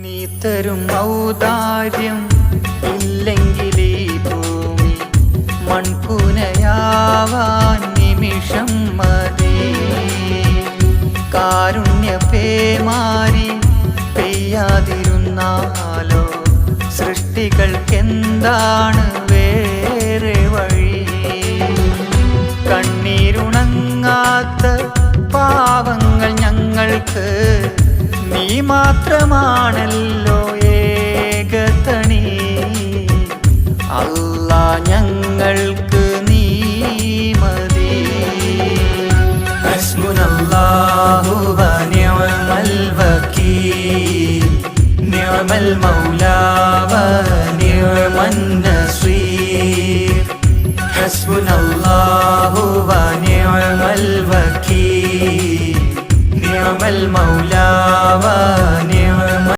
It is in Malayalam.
നീ തരും ഔദാര്യം ഇല്ലെങ്കിൽ ഈ ഭൂമി മൺകൂനയാവാൻ നിമിഷം മതി. കാരുണ്യ പേമാരി പെയ്യാതിരുന്നാലോ സൃഷ്ടികൾക്കെന്താണ് വേറെ വഴി? കണ്ണീരുണങ്ങാത്ത പാവങ്ങൾ ഞങ്ങൾക്ക് നീ മാത്രമാണല്ലോ ഏകതണി. അല്ലാ ഞങ്ങൾക്ക് നീ മതി. ഹസ്ബുനല്ലാഹു വ നിഅമൽ വകീൽ, നിഅമൽ മൗലാ വ നിഅമൻ നസീർ. ഹസ്ബുനല്ലാഹു വ നിഅമൽ വകീൽ, നിഅമൽ മൗലാ വ